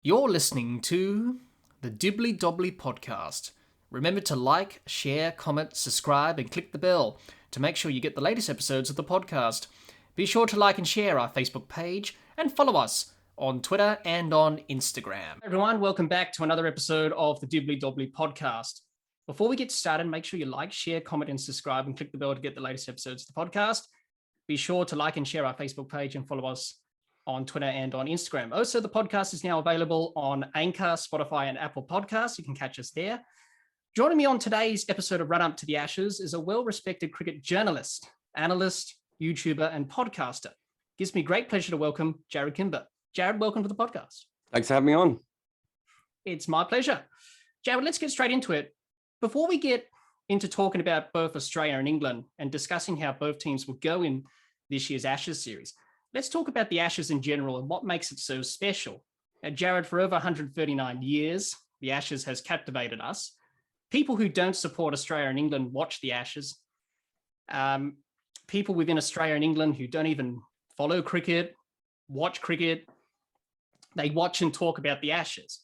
You're listening to the Dibbly-Dobbly podcast. Remember to like, share, comment, subscribe, and click the bell to make sure you get the latest episodes of the podcast. Be sure to like and share our Facebook page and follow us on Twitter and on Instagram. Hey everyone, welcome back to another episode of the Dibbly-Dobbly podcast. Before we get started, make sure you like, share, comment, and subscribe and click the bell to get the latest episodes of the podcast. Be sure to like and share our Facebook page and follow us on Twitter and on Instagram. Also, the podcast is now available on Anchor, Spotify, and Apple Podcasts. You can catch us there. Joining me on today's episode of Run Up to the Ashes is a well-respected cricket journalist, analyst, YouTuber, and podcaster. It gives me great pleasure to welcome Jarrod Kimber. Jarrod, welcome to the podcast. Thanks for having me on. It's my pleasure. Jarrod, let's get straight into it. Before we get into talking about both Australia and England and discussing how both teams will go in this year's Ashes series, let's talk about the Ashes in general and what makes it so special. Jarrod, for over 139 years, the Ashes has captivated us. People who don't support Australia and England watch the Ashes. People within Australia and England who don't even follow cricket, watch cricket, they watch and talk about the Ashes.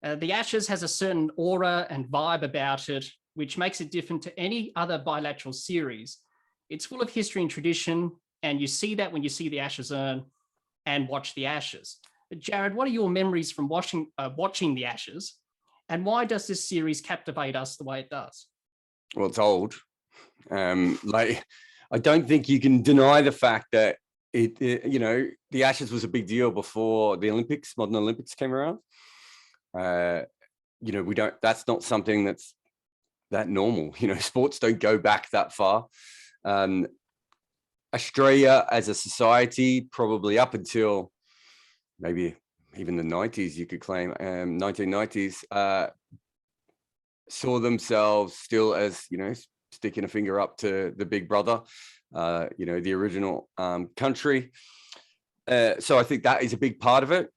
The Ashes has a certain aura and vibe about it, which makes it different to any other bilateral series. It's full of history and tradition, and you see that when you see the Ashes earn and watch the Ashes. But Jarrod, what are your memories from watching the Ashes, and why does this series captivate us the way it does? Well, it's old. I don't think you can deny the fact that the Ashes was a big deal before the Olympics, modern Olympics came around. That's not something that's that normal. Sports don't go back that far. Australia as a society, probably up until maybe even the 90s, you could claim, 1990s, saw themselves still as, sticking a finger up to the big brother, the original country. So I think that is a big part of it.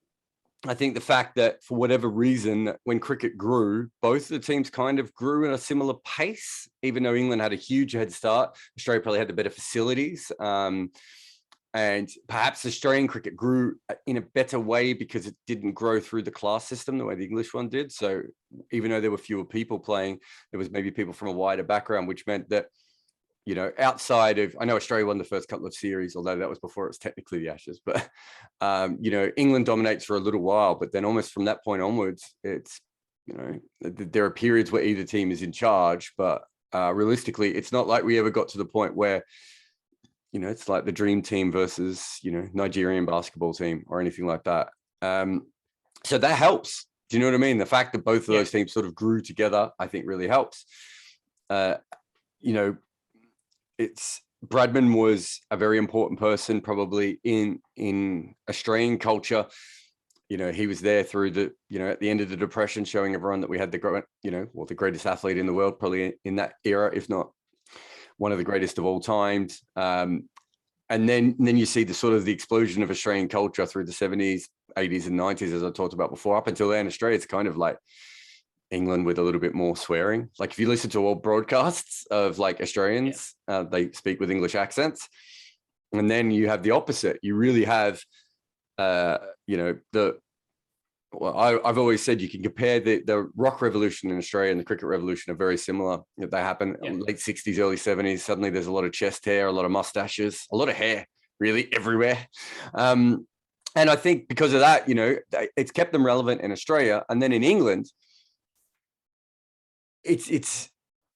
I think the fact that for whatever reason, when cricket grew, both of the teams kind of grew at a similar pace, even though England had a huge head start. Australia probably had the better facilities. And perhaps Australian cricket grew in a better way because it didn't grow through the class system the way the English one did. So even though there were fewer people playing, there was maybe people from a wider background, which meant that, outside of, I know Australia won the first couple of series, although that was before it was technically the Ashes, but, England dominates for a little while, but then almost from that point onwards, it's, there are periods where either team is in charge, but realistically, it's not like we ever got to the point where, it's like the dream team versus, Nigerian basketball team or anything like that. So that helps. Do you know what I mean? The fact that both of those teams sort of grew together, I think really helps. Bradman was a very important person probably in Australian culture. He was there through the, at the end of the Depression, showing everyone that we had the greatest athlete in the world, probably in that era, if not one of the greatest of all times. And then you see the sort of the explosion of Australian culture through the 70s, 80s and 90s, as I talked about before. Up until then, Australia, it's kind of like England with a little bit more swearing. Like if you listen to old broadcasts of like Australians, they speak with English accents. And then you have the opposite. You really have, I've always said you can compare the rock revolution in Australia and the cricket revolution are very similar. They happen in late 60s, early 70s. Suddenly there's a lot of chest hair, a lot of mustaches, a lot of hair, really everywhere. And I think because of that, it's kept them relevant in Australia. And then in England,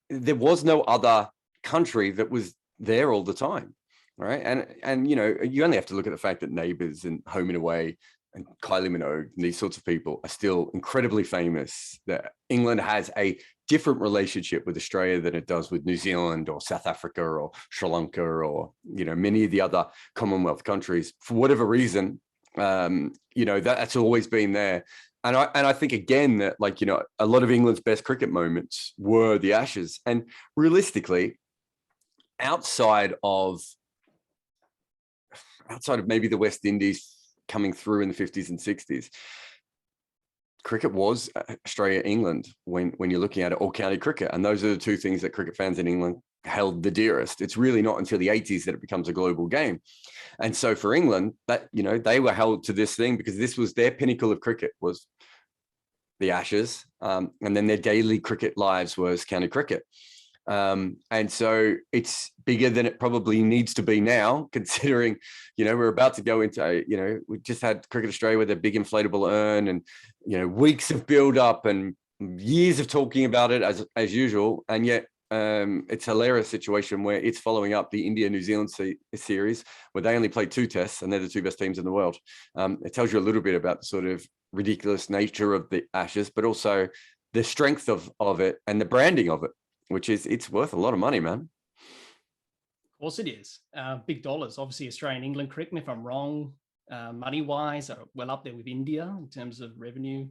there was no other country that was there all the time, right? And you only have to look at the fact that Neighbours and Home and Away and Kylie Minogue and these sorts of people are still incredibly famous. That England has a different relationship with Australia than it does with New Zealand or South Africa or Sri Lanka or many of the other Commonwealth countries. For whatever reason, that's always been there. And I think again that a lot of England's best cricket moments were the Ashes. And realistically, outside of maybe the West Indies coming through in the 50s and 60s, cricket was Australia, England when you're looking at it, all county cricket. And those are the two things that cricket fans in England held the dearest. It's really not until the 80s that it becomes a global game. And so for England, that, you know, they were held to this thing because this was their pinnacle of cricket, was the Ashes. And then their daily cricket lives was county cricket. And so it's bigger than it probably needs to be now, considering, you know, we're about to go into, you know, we just had Cricket Australia with a big inflatable urn and, you know, weeks of build up and years of talking about it as usual. And yet it's a hilarious situation where it's following up the India-New Zealand series where they only played 2 tests and they're the 2 best teams in the world. It tells you a little bit about the sort of ridiculous nature of the Ashes, but also the strength of it and the branding of it, which is, it's worth a lot of money, man. Of course it is. Big dollars. Obviously, Australia and England, correct me if I'm wrong, money-wise, are well up there with India in terms of revenue.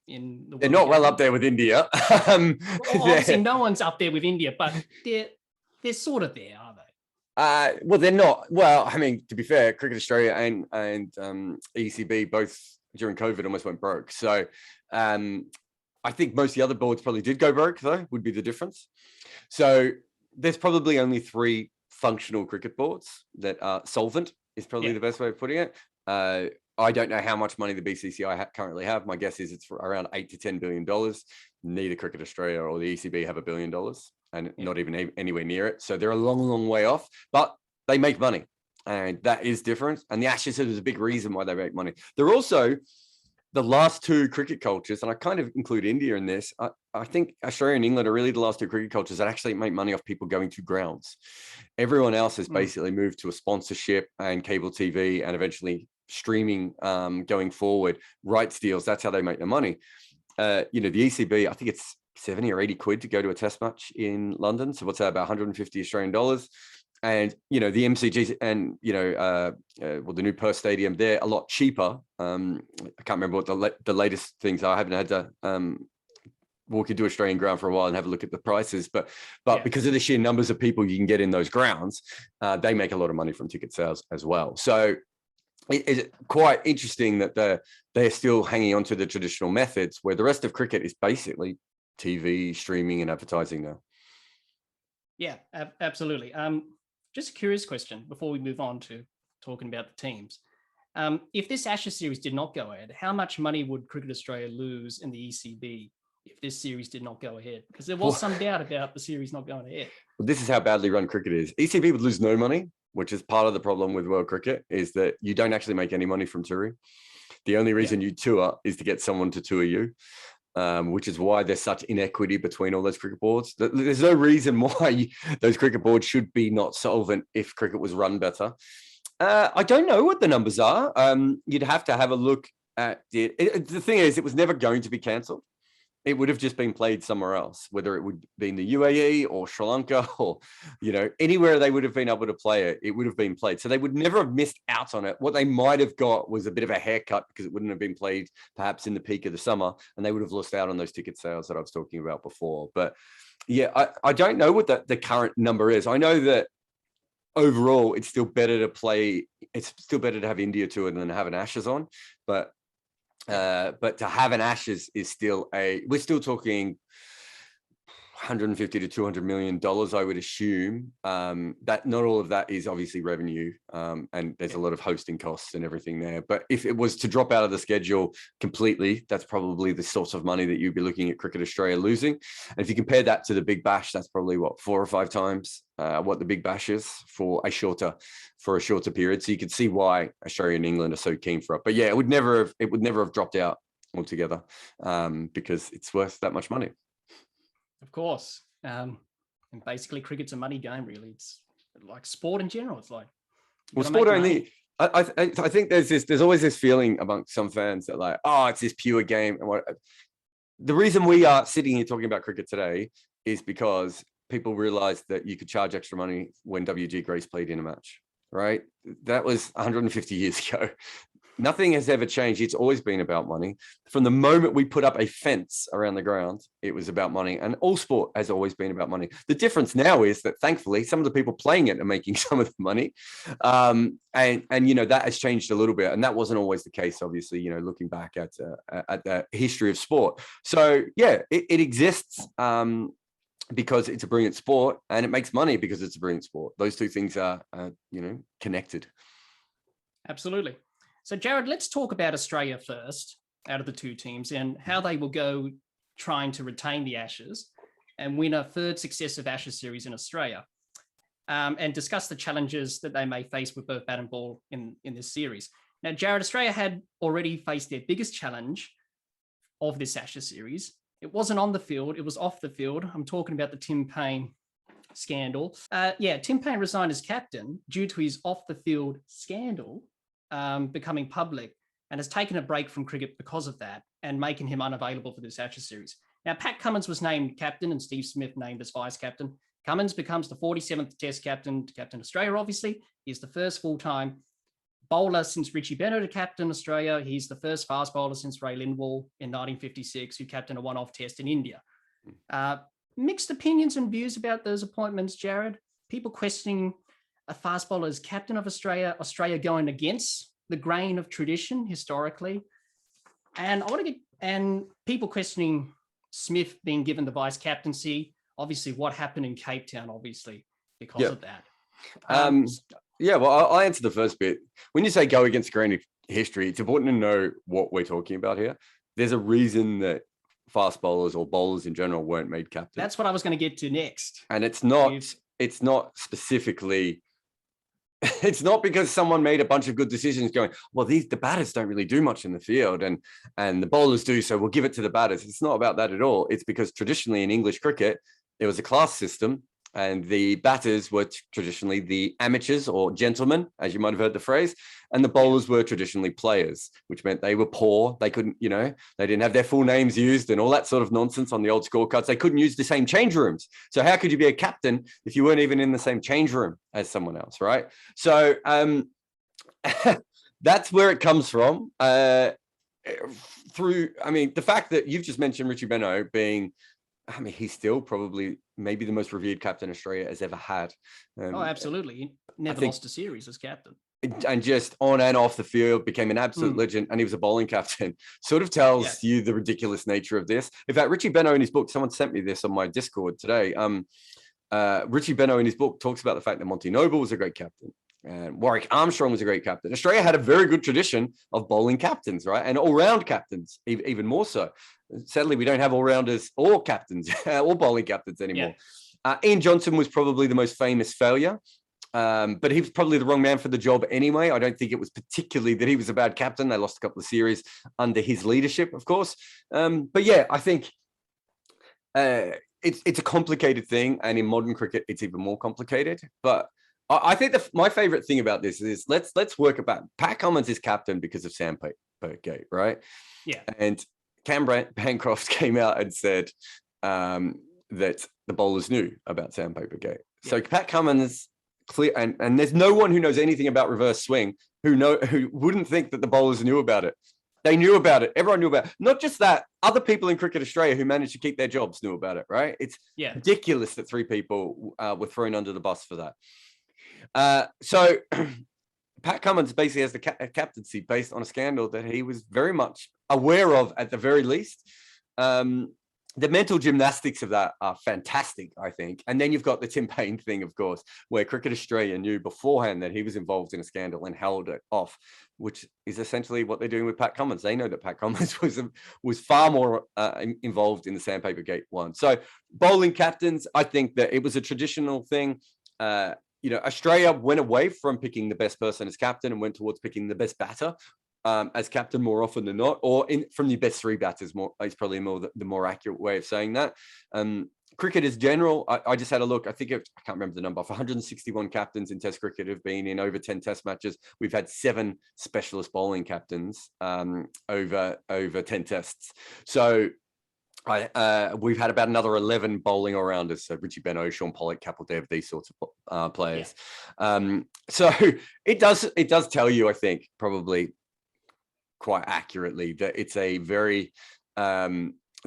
They're not well up there with India. Well, obviously, no one's up there with India, but they're sort of there, are they? Well, they're not. Well, I mean, to be fair, Cricket Australia and ECB both during COVID almost went broke. So I think most of the other boards probably did go broke, though, would be the difference. So there's probably only 3 functional cricket boards that are solvent, is probably the best way of putting it. I don't know how much money the BCCI currently have. My guess is it's around $8 to $10 billion. Neither Cricket Australia or the ECB have $1 billion, and not even anywhere near it. So they're a long, long way off, but they make money, and that is different. And the Ashes is a big reason why they make money. They're also the last 2 cricket cultures, and I kind of include India in this. I think Australia and England are really the last 2 cricket cultures that actually make money off people going to grounds. Everyone else has basically moved to a sponsorship and cable TV and eventually streaming going forward, rights deals. That's how they make their money. You know, the ECB, I think it's 70 or 80 quid to go to a test match in London. So what's that, about 150 Australian dollars? And, you know, the MCGs and, you know, well, the new Perth Stadium, they're a lot cheaper. I can't remember what the latest things are. I haven't had to walk into Australian ground for a while and have a look at the prices. But because of the sheer numbers of people you can get in those grounds, they make a lot of money from ticket sales as well. So it's quite interesting that they're still hanging on to the traditional methods where the rest of cricket is basically TV, streaming and advertising now. Yeah, absolutely. Just a curious question before we move on to talking about the teams. If this Ashes series did not go ahead, how much money would Cricket Australia lose in the ECB if this series did not go ahead? Because there was some doubt about the series not going ahead. Well, this is how badly run cricket is. ECB would lose no money, which is part of the problem with world cricket, is that you don't actually make any money from touring. The only reason you tour is to get someone to tour you. Which is why there's such inequity between all those cricket boards. There's no reason why those cricket boards should be not solvent if cricket was run better. I don't know what the numbers are. You'd have to have a look at it. The thing is, it was never going to be cancelled. It would have just been played somewhere else, whether it would be in the UAE or Sri Lanka or, you know, anywhere they would have been able to play it, it would have been played. So they would never have missed out on it. What they might have got was a bit of a haircut because it wouldn't have been played perhaps in the peak of the summer, and they would have lost out on those ticket sales that I was talking about before. But yeah, I don't know what the current number is. I know that overall it's still better to play. It's still better to have India tour than have an Ashes on, but to have an Ashes is still we're still talking 150 to 200 million dollars, I would assume. That not all of that is obviously revenue, and there's a lot of hosting costs and everything there. But if it was to drop out of the schedule completely, that's probably the sort of money that you'd be looking at Cricket Australia losing. And if you compare that to the Big Bash, that's probably 4 or 5 times what the Big Bash is for a shorter period. So you can see why Australia and England are so keen for it. But yeah, it would never have dropped out altogether, because it's worth that much money. Of course. And basically cricket's a money game, really. It's like sport in general. It's like, well, sport only. I think there's always this feeling amongst some fans that like, oh, it's this pure game. And the reason we are sitting here talking about cricket today is because people realized that you could charge extra money when W.G. Grace played in a match, right? That was 150 years ago. Nothing has ever changed. It's always been about money. From the moment we put up a fence around the ground, it was about money. And all sport has always been about money. The difference now is that thankfully some of the people playing it are making some of the money. And you know, that has changed a little bit. And that wasn't always the case, obviously, you know, looking back at the history of sport. So yeah, it exists. because it's a brilliant sport, and it makes money because it's a brilliant sport. Those two things are connected. Absolutely. So, Jarrod, let's talk about Australia first, out of the two teams, and how they will go trying to retain the Ashes and win a third successive Ashes series in Australia, and discuss the challenges that they may face with both bat and ball in this series. Now, Jarrod, Australia had already faced their biggest challenge of this Ashes series. It wasn't on the field, it was off the field. I'm talking about the Tim Paine scandal. Tim Paine resigned as captain due to his off-the-field scandal becoming public, and has taken a break from cricket because of that, and making him unavailable for this Ashes series. Now, Pat Cummins was named captain and Steve Smith named as vice-captain. Cummins becomes the 47th Test captain to captain Australia, obviously. He's the first full-time bowler since Richie Benaud to captain Australia. He's the first fast bowler since Ray Lindwall in 1956, who captained a one-off Test in India. Mixed opinions and views about those appointments, Jarrod. People questioning a fast bowler as captain of Australia, Australia going against the grain of tradition historically. And people questioning Smith being given the vice captaincy. Obviously, what happened in Cape Town, obviously, because of that. Well, I'll answer the first bit. When you say go against grain of history, it's important to know what we're talking about here. There's a reason that fast bowlers or bowlers in general weren't made captain. That's what I was going to get to next. And it's not specifically, it's not because someone made a bunch of good decisions going, well, the batters don't really do much in the field and the bowlers do, so we'll give it to the batters. It's not about that at all. It's because traditionally in English cricket, there was a class system, and the batters were traditionally the amateurs or gentlemen, as you might have heard the phrase, and the bowlers were traditionally players, which meant they were poor. They couldn't, they didn't have their full names used and all that sort of nonsense on the old scorecards. They couldn't use the same change rooms. So how could you be a captain if you weren't even in the same change room as someone else, right? So that's where it comes from. The fact that you've just mentioned Richie Benaud being, he's still probably maybe the most revered captain Australia has ever had. Absolutely. He never lost a series as captain. And just on and off the field became an absolute legend, and he was a bowling captain. Sort of tells you the ridiculous nature of this. In fact, Richie Benaud in his book, someone sent me this on my Discord today. Richie Benaud in his book talks about the fact that Monty Noble was a great captain. And Warwick Armstrong was a great captain. Australia had a very good tradition of bowling captains, right? And all-round captains, even more so. Sadly, we don't have all-rounders or captains or bowling captains anymore. Ian Johnson was probably the most famous failure, but he was probably the wrong man for the job anyway. I don't think it was particularly that he was a bad captain. They lost a couple of series under his leadership, of course. But yeah, I think it's a complicated thing. And in modern cricket, it's even more complicated. But I think my favorite thing about this is let's work about Pat Cummins is captain because of Sandpaper-gate, right? Yeah. And Cam Bancroft came out and said that the bowlers knew about Sandpaper-gate. So Pat Cummins clear, and there's no one who knows anything about reverse swing who wouldn't think that the bowlers knew about it. They knew about it. Everyone knew about it. Not just that, other people in Cricket Australia who managed to keep their jobs knew about it, right? It's ridiculous that 3 people were thrown under the bus for that. So Pat Cummins basically has the captaincy based on a scandal that he was very much aware of at the very least. The mental gymnastics of that are fantastic, I think. And then you've got the Tim Paine thing, of course, where Cricket Australia knew beforehand that he was involved in a scandal and held it off, which is essentially what they're doing with Pat Cummins. They know that Pat Cummins was far more involved in the Sandpaper-gate one. So bowling captains, I think that it was a traditional thing. Australia went away from picking the best person as captain and went towards picking the best batter as captain more often than not, or from the best 3 batters. More is probably the more accurate way of saying that. Cricket as general, I just had a look. I can't remember the number. Of 161 captains in Test cricket have been in over 10 Test matches. We've had 7 specialist bowling captains over 10 Tests. So we've had about another 11 bowling all-rounders. So Richie Benaud, Sean Pollock, Kapil Dev, these sorts of players. So it does tell you, I think, probably quite accurately that it's a very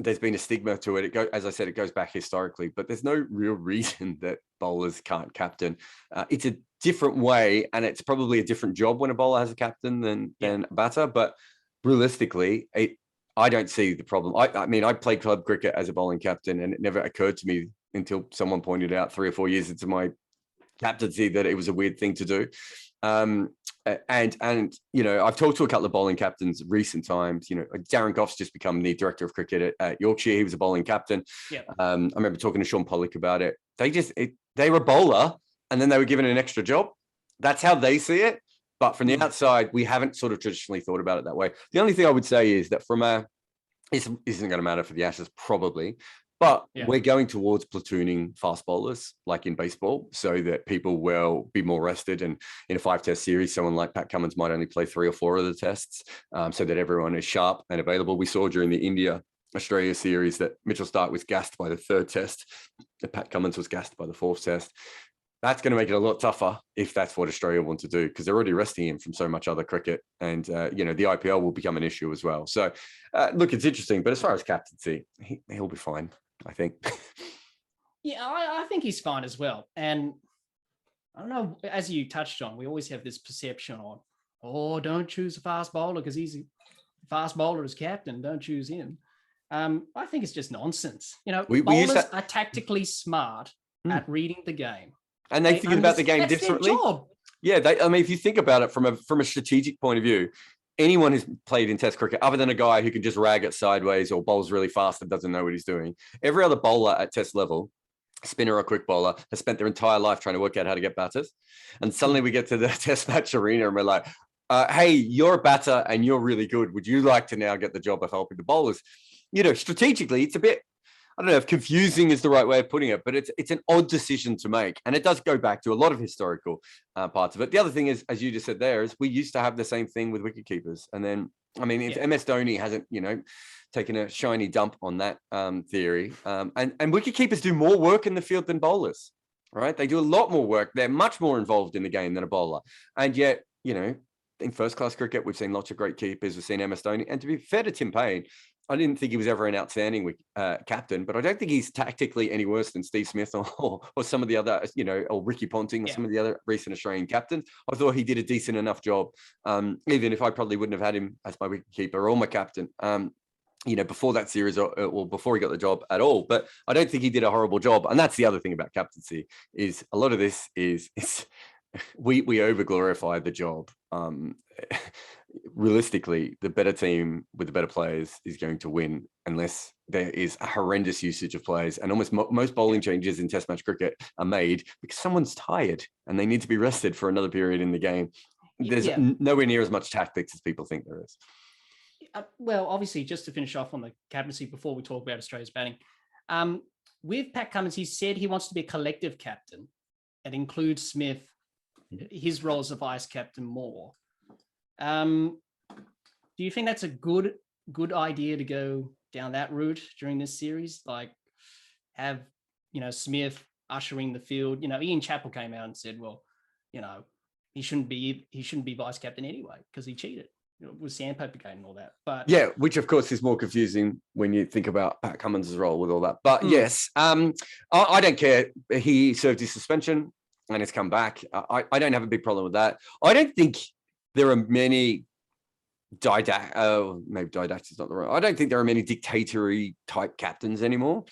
there's been a stigma to it. As I said, it goes back historically, but there's no real reason that bowlers can't captain. It's a different way, and it's probably a different job when a bowler has a captain than a batter. But realistically, I don't see the problem. I mean, I played club cricket as a bowling captain, and it never occurred to me until someone pointed out 3 or 4 years into my captaincy that it was a weird thing to do. And I've talked to a couple of bowling captains recent times. Darren Goff's just become the director of cricket at Yorkshire. He was a bowling captain. Yeah. I remember talking to Sean Pollock about it. They were a bowler and then they were given an extra job. That's how they see it. But from the outside, we haven't sort of traditionally thought about it that way. The only thing I would say is that this isn't going to matter for the Ashes probably, but we're going towards platooning fast bowlers like in baseball so that people will be more rested. And in a 5-test series, someone like Pat Cummins might only play 3 or 4 of the tests so that everyone is sharp and available. We saw during the India-Australia series that Mitchell Starc was gassed by the 3rd test, and Pat Cummins was gassed by the 4th test. That's going to make it a lot tougher if that's what Australia want to do, because they're already resting him from so much other cricket. And, the IPL will become an issue as well. So, look, it's interesting. But as far as captaincy, he'll be fine, I think. Yeah, I think he's fine as well. And I don't know, as you touched on, we always have this perception on, don't choose a fast bowler because he's a fast bowler as captain. Don't choose him. I think it's just nonsense. Bowlers are tactically smart at reading the game. And they think about the game differently. Yeah, if you think about it from a strategic point of view, anyone who's played in Test cricket, other than a guy who can just rag it sideways or bowls really fast and doesn't know what he's doing, every other bowler at Test level, spinner or quick bowler, has spent their entire life trying to work out how to get batters. And suddenly we get to the Test match arena and we're like, hey, you're a batter and you're really good. Would you like to now get the job of helping the bowlers? Strategically, it's a bit, I don't know if confusing is the right way of putting it, but it's an odd decision to make. And it does go back to a lot of historical parts of it. The other thing is, as you just said there, is we used to have the same thing with wicket keepers. And then, if MS Dhoni hasn't, taken a shiny dump on that theory, and wicket keepers do more work in the field than bowlers, right? They do a lot more work. They're much more involved in the game than a bowler. And yet, in first-class cricket, we've seen lots of great keepers. We've seen MS Dhoni. And to be fair to Tim Payne, I didn't think he was ever an outstanding captain, but I don't think he's tactically any worse than Steve Smith or some of the other, or Ricky Ponting or some of the other recent Australian captains. I thought he did a decent enough job, even if I probably wouldn't have had him as my wicketkeeper or my captain, before that series or before he got the job at all. But I don't think he did a horrible job. And that's the other thing about captaincy is a lot of this is we over-glorify the job. Realistically, the better team with the better players is going to win unless there is a horrendous usage of players. And almost most bowling changes in Test match cricket are made because someone's tired and they need to be rested for another period in the game. There's nowhere near as much tactics as people think there is. Well, obviously, just to finish off on the captaincy before we talk about Australia's batting, with Pat Cummins, he said he wants to be a collective captain. It includes Smith, his role as a vice captain more. Do you think that's a good idea to go down that route during this series? Like have, Smith ushering the field, Ian Chappell came out and said, well, he shouldn't be vice captain anyway because he cheated with sandpaper game and all that. But yeah, which of course is more confusing when you think about Pat Cummins' role with all that. But yes, I don't care. He served his suspension and has come back. I don't have a big problem with that. I don't think there are many maybe didactic is not the right. I don't think there are many dictatorial type captains anymore.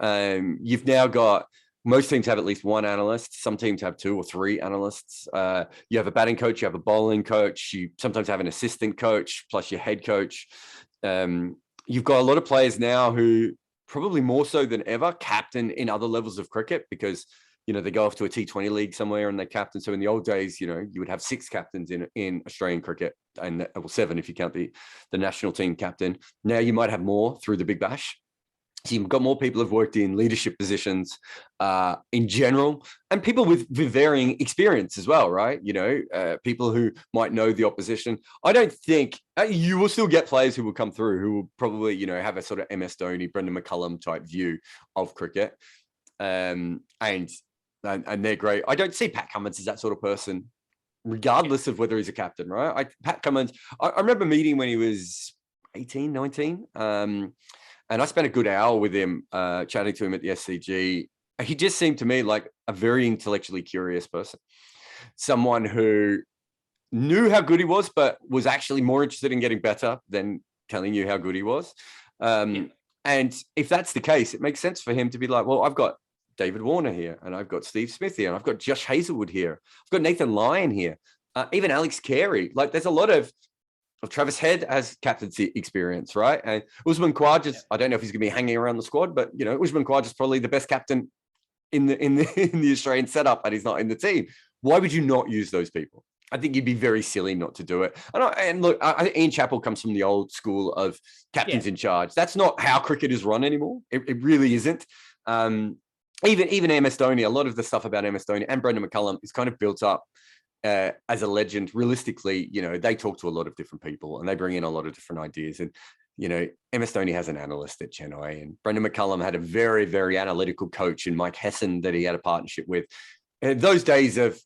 You've now got most teams have at least one analyst. Some teams have 2 or 3 analysts. You have a batting coach, you have a bowling coach, you sometimes have an assistant coach plus your head coach. You've got a lot of players now who probably more so than ever captain in other levels of cricket because they go off to a T20 league somewhere and they captain. So in the old days, you would have 6 captains in Australian cricket and 7 if you count the national team captain. Now you might have more through the Big Bash. So you've got more people who've worked in leadership positions in general and people with varying experience as well, right? People who might know the opposition. I don't think you will still get players who will come through who will probably, have a sort of MS Dhoni, Brendan McCullum type view of cricket. And they're great. I don't see Pat Cummins as that sort of person, regardless of whether he's a captain, right? Pat Cummins, I remember meeting when he was 18, 19. And I spent a good hour with him, chatting to him at the SCG. He just seemed to me like a very intellectually curious person. Someone who knew how good he was, but was actually more interested in getting better than telling you how good he was. And if that's the case, it makes sense for him to be like, well, I've got David Warner here, and I've got Steve Smith here, and I've got Josh Hazelwood here. I've got Nathan Lyon here, even Alex Carey. Like, there's a lot of Travis Head has captaincy experience, right? And Usman Khawaja, I don't know if he's going to be hanging around the squad, but Usman Khawaja is probably the best captain in the Australian setup, and he's not in the team. Why would you not use those people? I think you'd be very silly not to do it. And look, I think Ian Chappell comes from the old school of captains in charge. That's not how cricket is run anymore. It really isn't. Even MS Dhoni, a lot of the stuff about MS Dhoni and Brendan McCullum is kind of built up as a legend. Realistically, they talk to a lot of different people and they bring in a lot of different ideas. And, MS Dhoni has an analyst at Chennai, and Brendan McCullum had a very, very analytical coach in Mike Hesson that he had a partnership with. Those days of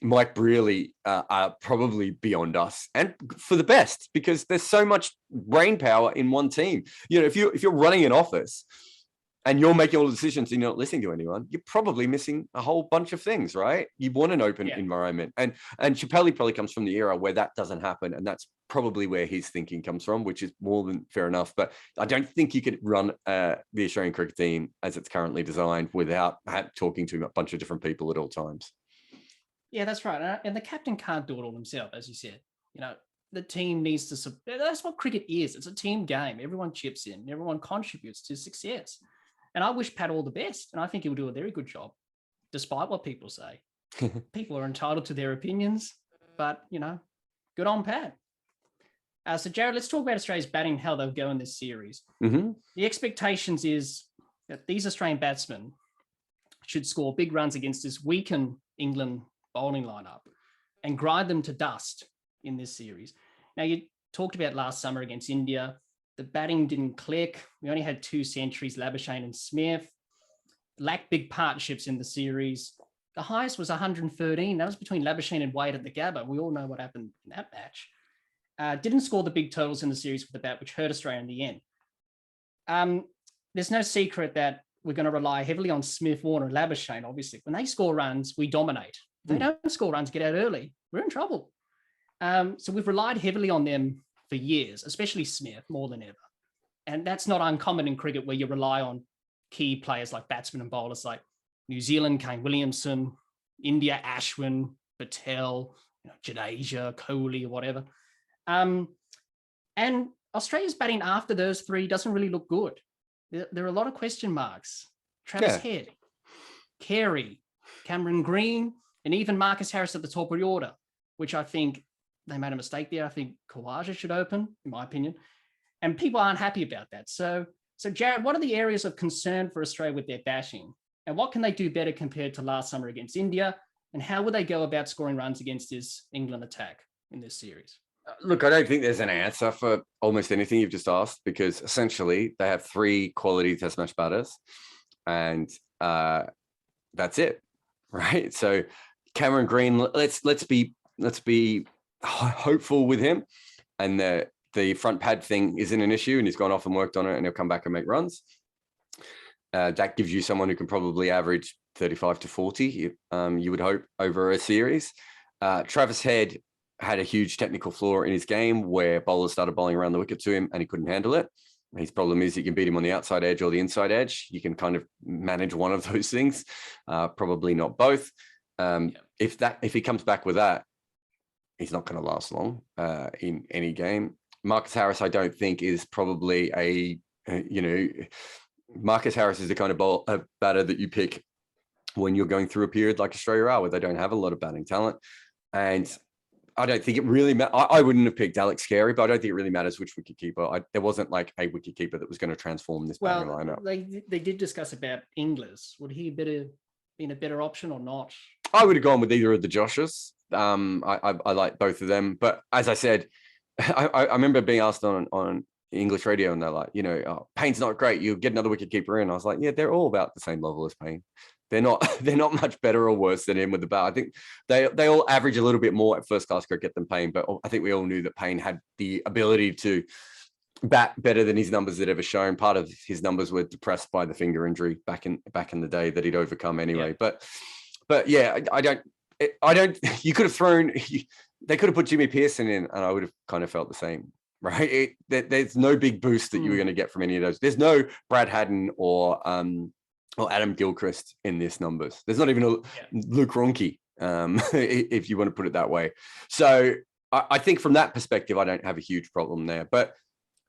Mike Brearley are probably beyond us, and for the best, because there's so much brain power in one team. If you're running an office and you're making all the decisions and you're not listening to anyone, you're probably missing a whole bunch of things, right? You want an open environment. And Chappelli probably comes from the era where that doesn't happen. And that's probably where his thinking comes from, which is more than fair enough. But I don't think you could run the Australian cricket team as it's currently designed without talking to a bunch of different people at all times. Yeah, that's right. And the captain can't do it all himself, as you said. The team needs to, that's what cricket is. It's a team game. Everyone chips in, everyone contributes to success. And I wish Pat all the best. And I think he'll do a very good job, despite what people say. People are entitled to their opinions, but, good on Pat. So, Jarrod, let's talk about Australia's batting and how they'll go in this series. Mm-hmm. The expectations is that these Australian batsmen should score big runs against this weakened England bowling lineup and grind them to dust in this series. Now, you talked about last summer against India. The batting didn't click. We only had 2 centuries, Labuschagne and Smith. Lacked big partnerships in the series. The highest was 113. That was between Labuschagne and Wade at the Gabba. We all know what happened in that match. Didn't score the big totals in the series with the bat, which hurt Australia in the end. There's no secret that we're going to rely heavily on Smith, Warner, and Labuschagne, obviously. When they score runs, we dominate. If they don't score runs, get out early, we're in trouble. So we've relied heavily on them for years, especially Smith, more than ever. And that's not uncommon in cricket, where you rely on key players like batsmen and bowlers like New Zealand, Kane Williamson, India, Ashwin, Patel, Jadeja, Kohli, or whatever. And Australia's batting after those 3 doesn't really look good. There are a lot of question marks. Travis Head, Carey, Cameron Green, and even Marcus Harris at the top of the order, which I think they made a mistake there. I think Khawaja should open, in my opinion. And people aren't happy about that. So Jarrod, what are the areas of concern for Australia with their batting? And what can they do better compared to last summer against India? And how will they go about scoring runs against this England attack in this series? Look, I don't think there's an answer for almost anything you've just asked, because essentially they have 3 quality test match batters, and that's it, right? So Cameron Green, let's be hopeful with him, and the front pad thing isn't an issue, and he's gone off and worked on it, and he'll come back and make runs. That gives you someone who can probably average 35 to 40, you would hope, over a series. Travis Head had a huge technical flaw in his game where bowlers started bowling around the wicket to him and he couldn't handle it. His problem is you can beat him on the outside edge or the inside edge. You can kind of manage one of those things, probably not both. If he comes back with that, he's not going to last long in any game. Marcus Harris, I don't think, is probably Marcus Harris is the kind of batter that you pick when you're going through a period like Australia are, where they don't have a lot of batting talent. And I don't think it really matters. I wouldn't have picked Alex Carey, but I don't think it really matters which wicketkeeper. There wasn't like a wicketkeeper that was going to transform this batting lineup. They did discuss about Inglis. Would he been a better option or not? I would have gone with either of the Joshes. I like both of them. But as I said, I remember being asked on English radio, and they're like, Payne's not great. You get another wicketkeeper in. I was like, yeah, they're all about the same level as Payne. They're not much better or worse than him with the bat. I think they all average a little bit more at first class cricket than Payne, but I think we all knew that Payne had the ability to bat better than his numbers had ever shown. Part of his numbers were depressed by the finger injury back in the day that he'd overcome anyway. Yeah. But yeah, I don't. You could have thrown. They could have put Jimmy Pearson in, and I would have kind of felt the same. Right? There's no big boost that you were going to get from any of those. There's no Brad Haddin or or Adam Gilchrist in this numbers. There's not even a Luke Ronke, if you want to put it that way. So I think from that perspective, I don't have a huge problem there. But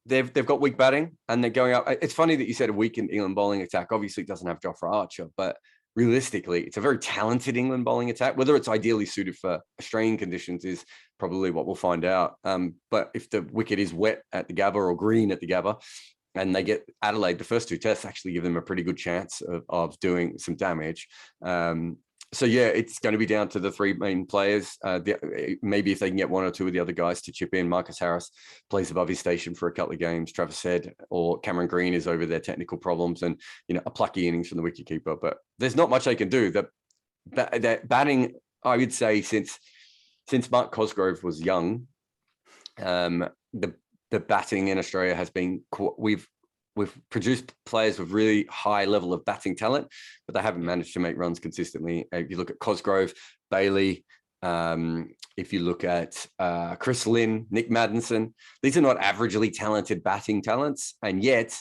they've got weak batting and they're going up. It's funny that you said a weakened England bowling attack. Obviously, it doesn't have Jofra Archer, but realistically, it's a very talented England bowling attack. Whether it's ideally suited for Australian conditions is probably what we'll find out. But if the wicket is wet at the Gabba or green at the Gabba, and they get Adelaide, the first two tests actually give them a pretty good chance of doing some damage. So yeah, it's going to be down to the three main players. Maybe if they can get one or two of the other guys to chip in. Marcus Harris plays above his station for a couple of games. Travis Head or Cameron Green is over their technical problems, and a plucky innings from the wicketkeeper. But there's not much they can do. That batting, I would say, since Mark Cosgrove was young, the batting in Australia has been, we've produced players with really high level of batting talent, but they haven't managed to make runs consistently. If you look at Cosgrove, Bailey, if you look at Chris Lynn, Nick Maddinson, these are not averagely talented batting talents, and yet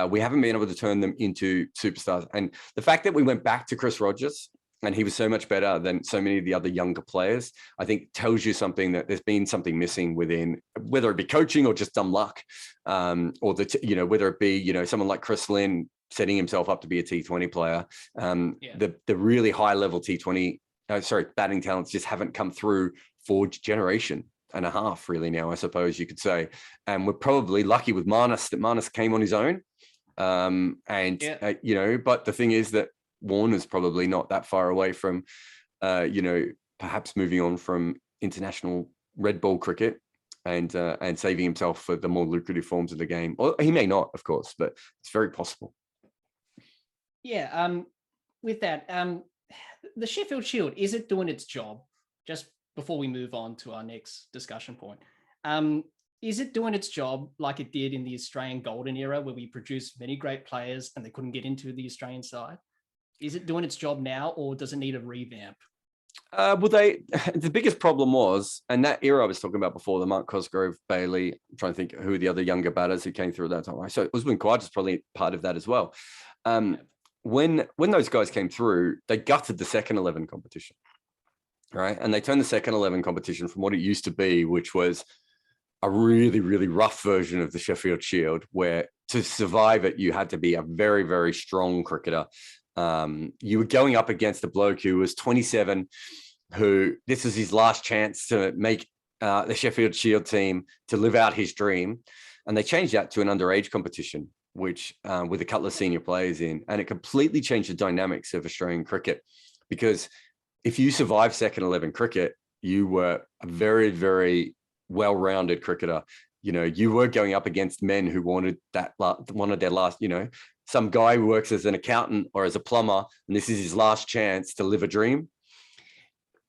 we haven't been able to turn them into superstars. And the fact that we went back to Chris Rogers, and he was so much better than so many of the other younger players, I think tells you something, that there's been something missing within, whether it be coaching or just dumb luck, or whether it be, someone like Chris Lynn setting himself up to be a T20 player. The really high level batting talents just haven't come through for generation and a half really now, I suppose you could say. And we're probably lucky with Marnus that Marnus came on his own. But the thing is that Warner's probably not that far away from, perhaps moving on from international red ball cricket and saving himself for the more lucrative forms of the game. Or he may not, of course, but it's very possible. Yeah. With that, the Sheffield Shield, is it doing its job? Just before we move on to our next discussion point, is it doing its job like it did in the Australian golden era, where we produced many great players and they couldn't get into the Australian side? Is it doing its job now, or does it need a revamp? The biggest problem was, and that era I was talking about before, the Mark Cosgrove, Bailey, I'm trying to think who the other younger batters who came through at that time. So Usman Khawaja is probably part of that as well. When those guys came through, they gutted the second 11 competition, right? And they turned the second 11 competition from what it used to be, which was a really, really rough version of the Sheffield Shield, where to survive it, you had to be a very, very strong cricketer. You were going up against a bloke who was 27, who this was his last chance to make the Sheffield Shield team, to live out his dream. And they changed that to an underage competition, which with a couple of senior players in, and it completely changed the dynamics of Australian cricket. Because if you survived second 11 cricket, you were a very, very well-rounded cricketer. You were going up against men who wanted their last, some guy who works as an accountant or as a plumber, and this is his last chance to live a dream.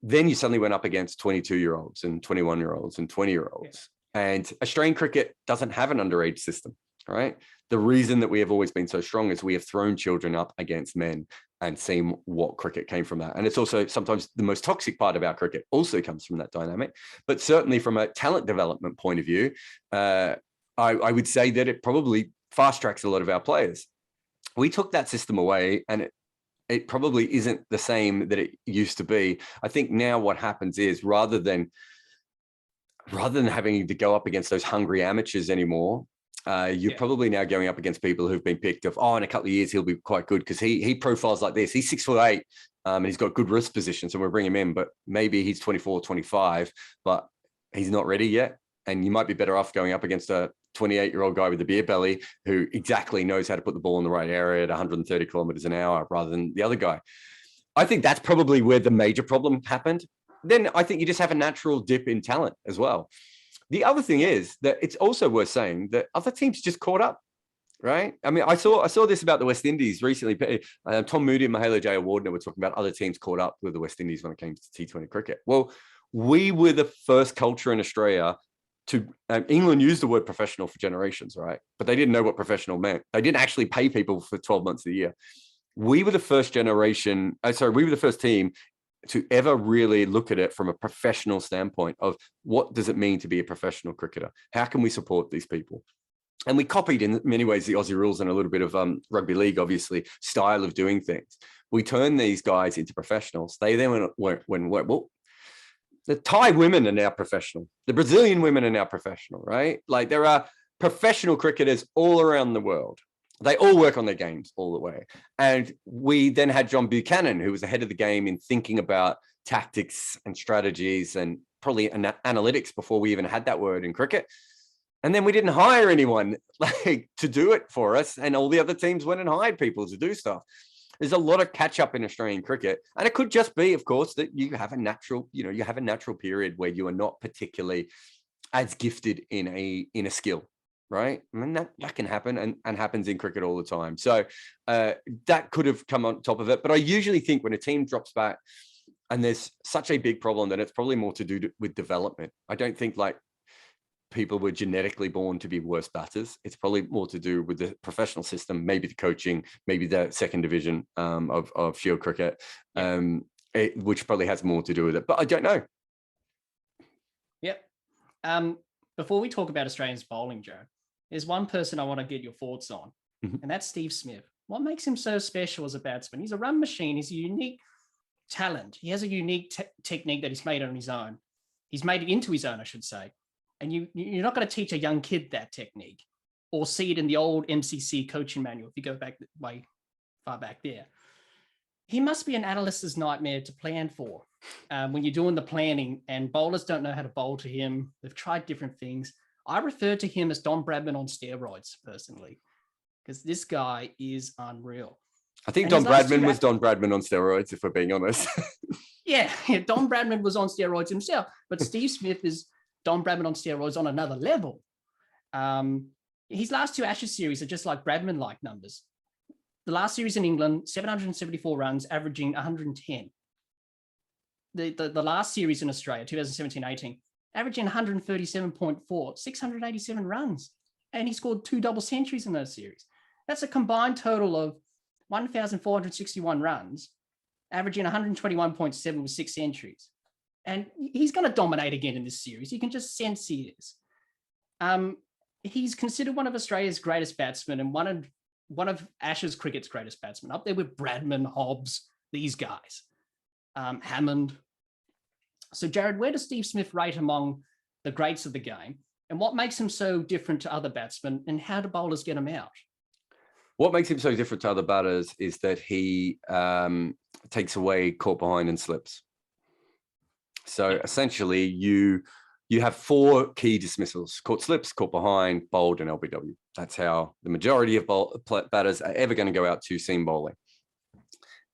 Then you suddenly went up against 22-year-olds and 21-year-olds and 20-year-olds. Yeah. And Australian cricket doesn't have an underage system, right? The reason that we have always been so strong is we have thrown children up against men and seen what cricket came from that. And it's also sometimes the most toxic part about cricket also comes from that dynamic. But certainly from a talent development point of view, I would say that it probably fast tracks a lot of our players. We took that system away, and it probably isn't the same that it used to be. I think now what happens is rather than having to go up against those hungry amateurs anymore, you're probably now going up against people who've been picked of, in a couple of years, he'll be quite good because he profiles like this. He's 6'8", and he's got good wrist position. So we'll bring him in, but maybe he's 24, 25, but he's not ready yet. And you might be better off going up against a 28-year-old guy with a beer belly who exactly knows how to put the ball in the right area at 130 kilometers an hour rather than the other guy. I think that's probably where the major problem happened. Then I think you just have a natural dip in talent as well. The other thing is that it's also worth saying that other teams just caught up, right? I mean, I saw this about the West Indies recently. Tom Moody and Mahela Jayawardene were talking about other teams caught up with the West Indies when it came to T20 cricket. Well, we were the first culture in Australia to England used the word professional for generations, right? But they didn't know what professional meant. They didn't actually pay people for 12 months of the year. We were the first generation. We were the first team to ever really look at it from a professional standpoint of what does it mean to be a professional cricketer? How can we support these people? And we copied in many ways the Aussie rules and a little bit of rugby league, obviously, style of doing things. We turned these guys into professionals. They then went, well, the Thai women are now professional. The Brazilian women are now professional, right? Like there are professional cricketers all around the world. They all work on their games all the way. And we then had John Buchanan, who was ahead of the game in thinking about tactics and strategies and probably analytics before we even had that word in cricket. And then we didn't hire anyone like to do it for us. And all the other teams went and hired people to do stuff. There's a lot of catch up in Australian cricket. And it could just be, of course, that you have a natural, you have a natural period where you are not particularly as gifted in a skill, right? I mean, that can happen and happens in cricket all the time. So that could have come on top of it. But I usually think when a team drops back and there's such a big problem, that it's probably more to do with development. I don't think like people were genetically born to be worse batters. It's probably more to do with the professional system, maybe the coaching, maybe the second division of field cricket, which probably has more to do with it. But I don't know. Yep. Before we talk about Australians bowling, Joe, there's one person I want to get your thoughts on, and that's Steve Smith. What makes him so special as a batsman? He's a run machine. He's a unique talent. He has a unique technique that he's made on his own. He's made it into his own, I should say. And you're not going to teach a young kid that technique or see it in the old MCC coaching manual if you go back way far back there. He must be an analyst's nightmare to plan for when you're doing the planning and bowlers don't know how to bowl to him. They've tried different things. I refer to him as Don Bradman on steroids, personally, because this guy is unreal. I think Don Bradman was Don Bradman on steroids, if we're being honest. yeah, Don Bradman was on steroids himself, but Steve Smith is Don Bradman on steroids on another level. His last two Ashes series are just like Bradman-like numbers. The last series in England, 774 runs, averaging 110. The last series in Australia, 2017-18, averaging 137.4, 687 runs. And he scored 2 double centuries in those series. That's a combined total of 1,461 runs, averaging 121.7 with 6 centuries. And he's going to dominate again in this series. You can just sense he is. He's considered one of Australia's greatest batsmen and one of Ashes cricket's greatest batsmen, up there with Bradman, Hobbs, these guys, Hammond. So, Jarrod, where does Steve Smith rate among the greats of the game? And what makes him so different to other batsmen? And how do bowlers get him out? What makes him so different to other batters is that he takes away caught behind and slips. So essentially, you have 4 key dismissals: caught slips, caught behind, bowled, and LBW. That's how the majority of batters are ever going to go out to seam bowling.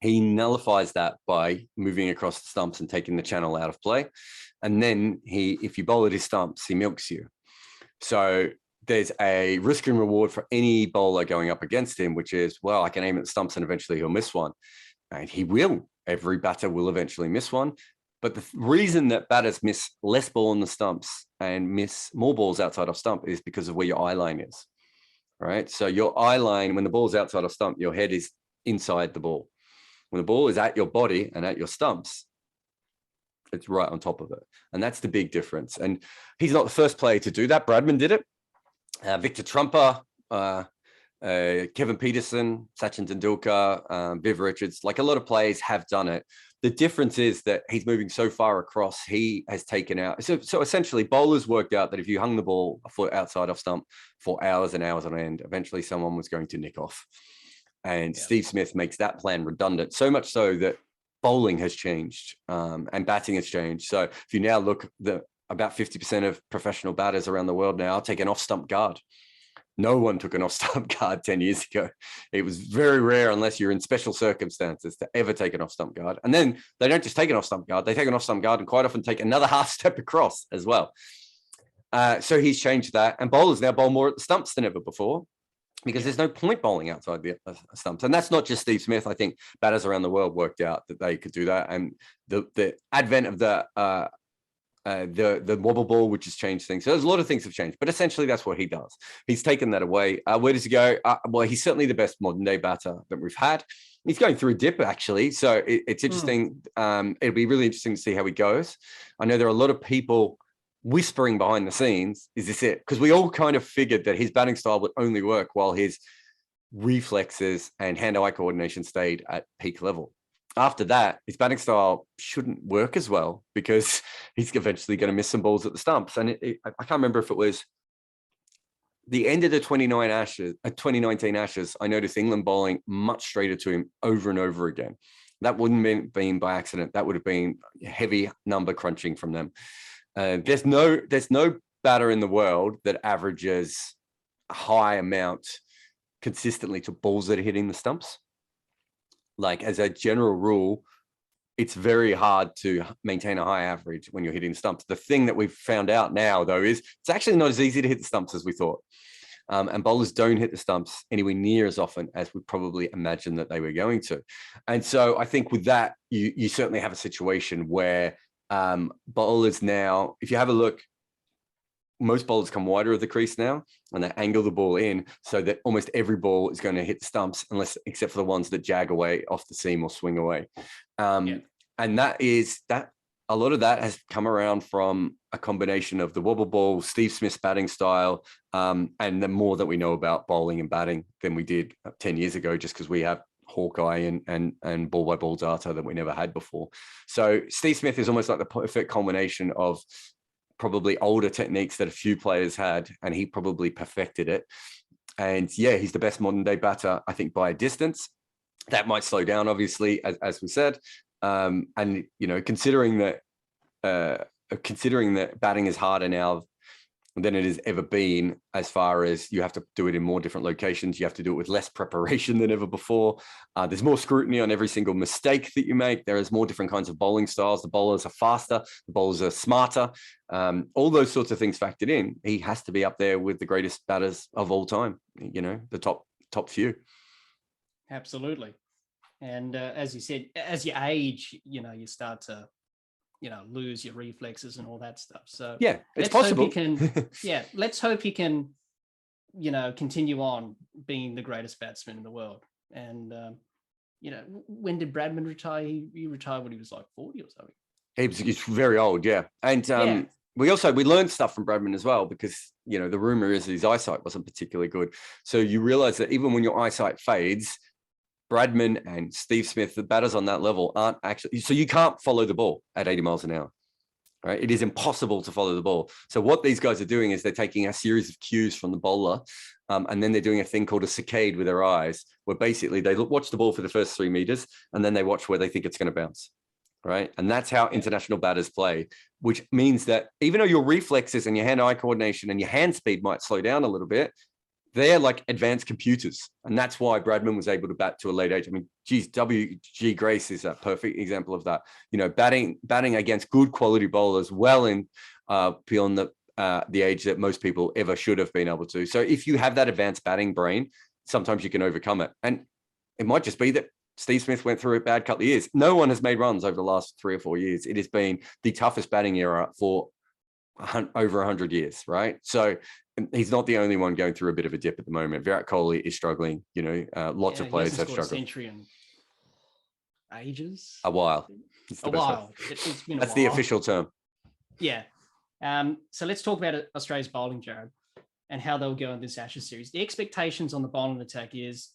He nullifies that by moving across the stumps and taking the channel out of play. And then if you bowl at his stumps, he milks you. So there's a risk and reward for any bowler going up against him, which is, well, I can aim at the stumps and eventually he'll miss one. And he will. Every batter will eventually miss one. But the reason that batters miss less ball in the stumps and miss more balls outside of stump is because of where your eye line is, right? So your eye line, when the ball's outside of stump, your head is inside the ball. When the ball is at your body and at your stumps, it's right on top of it. And that's the big difference. And he's not the first player to do that. Bradman did it. Victor Trumper, Kevin Peterson, Sachin Tendulkar, Viv Richards, like a lot of players have done it. The difference is that he's moving so far across, he has taken out. So essentially, bowlers worked out that if you hung the ball a foot outside off stump for hours and hours on end, eventually someone was going to nick off. And Steve Smith makes that plan redundant, so much so that bowling has changed and batting has changed. So if you now look, about 50% of professional batters around the world now take an off-stump guard. No one took an off-stump guard 10 years ago. It was very rare, unless you're in special circumstances, to ever take an off-stump guard. And then they don't just take an off-stump guard, they take an off-stump guard and quite often take another half step across as well. So he's changed that. And bowlers now bowl more at the stumps than ever before, because there's no point bowling outside the stumps. And that's not just Steve Smith. I think batters around the world worked out that they could do that. And the advent of the wobble ball, which has changed things. So there's a lot of things have changed, but essentially that's what he does. He's taken that away. Where does he go? Well, he's certainly the best modern day batter that we've had. He's going through a dip, actually. So it's interesting. It'll be really interesting to see how he goes. I know there are a lot of people whispering behind the scenes, is this it? Because we all kind of figured that his batting style would only work while his reflexes and hand-eye coordination stayed at peak level. After that, his batting style shouldn't work as well because he's eventually going to miss some balls at the stumps. And I can't remember if it was the end of the 2019 Ashes, I noticed England bowling much straighter to him over and over again. That wouldn't have been by accident. That would have been heavy number crunching from them. There's no batter in the world that averages a high amount consistently to balls that are hitting the stumps. Like, as a general rule, it's very hard to maintain a high average when you're hitting stumps. The thing that we've found out now, though, is it's actually not as easy to hit the stumps as we thought. And bowlers don't hit the stumps anywhere near as often as we probably imagined that they were going to. And so I think with that, you certainly have a situation where bowlers now, if you have a look, most bowlers come wider of the crease now, and they angle the ball in so that almost every ball is going to hit the stumps, except for the ones that jag away off the seam or swing away. And that a lot of that has come around from a combination of the wobble ball, Steve Smith's batting style, and the more that we know about bowling and batting than we did 10 years ago, just because we have Hawkeye and ball by ball data that we never had before. So Steve Smith is almost like the perfect combination of probably older techniques that a few players had, and he probably perfected it. And yeah, he's the best modern day batter, I think, by a distance. That might slow down, obviously, as we said. And considering that batting is harder now than it has ever been, as far as you have to do it in more different locations, you have to do it with less preparation than ever before. There's more scrutiny on every single mistake that you make. There is more different kinds of bowling styles. The bowlers are faster, the bowlers are smarter. All those sorts of things factored in. He has to be up there with the greatest batters of all time. The top few. Absolutely. And as you said, as you age, you start to, lose your reflexes and all that stuff. So yeah, it's possible. Let's hope he can, continue on being the greatest batsman in the world. And, when did Bradman retire? He retired when he was like 40 or something. He's very old, yeah. And we learned stuff from Bradman as well, because, the rumor is his eyesight wasn't particularly good. So you realize that even when your eyesight fades, Bradman and Steve Smith, the batters on that level, aren't actually, so you can't follow the ball at 80 miles an hour, right? It is impossible to follow the ball. So what these guys are doing is they're taking a series of cues from the bowler, and then they're doing a thing called a saccade with their eyes, where basically they watch the ball for the first 3 meters, and then they watch where they think it's going to bounce, right? And that's how international batters play, which means that even though your reflexes and your hand-eye coordination and your hand speed might slow down a little bit, they're like advanced computers. And that's why Bradman was able to bat to a late age. I mean, W.G. Grace is a perfect example of that. Batting against good quality bowlers well in beyond the age that most people ever should have been able to. So if you have that advanced batting brain, sometimes you can overcome it. And it might just be that Steve Smith went through a bad couple of years. No one has made runs over the last 3 or 4 years. It has been the toughest batting era for over 100 years, right? So he's not the only one going through a bit of a dip at the moment. Virat Kohli is struggling. Lots of players have struggled. Century in ages. A while. It's been a while. That's the official term. Yeah. So let's talk about Australia's bowling, Jarrod, and how they'll go in this Ashes series. The expectations on the bowling attack is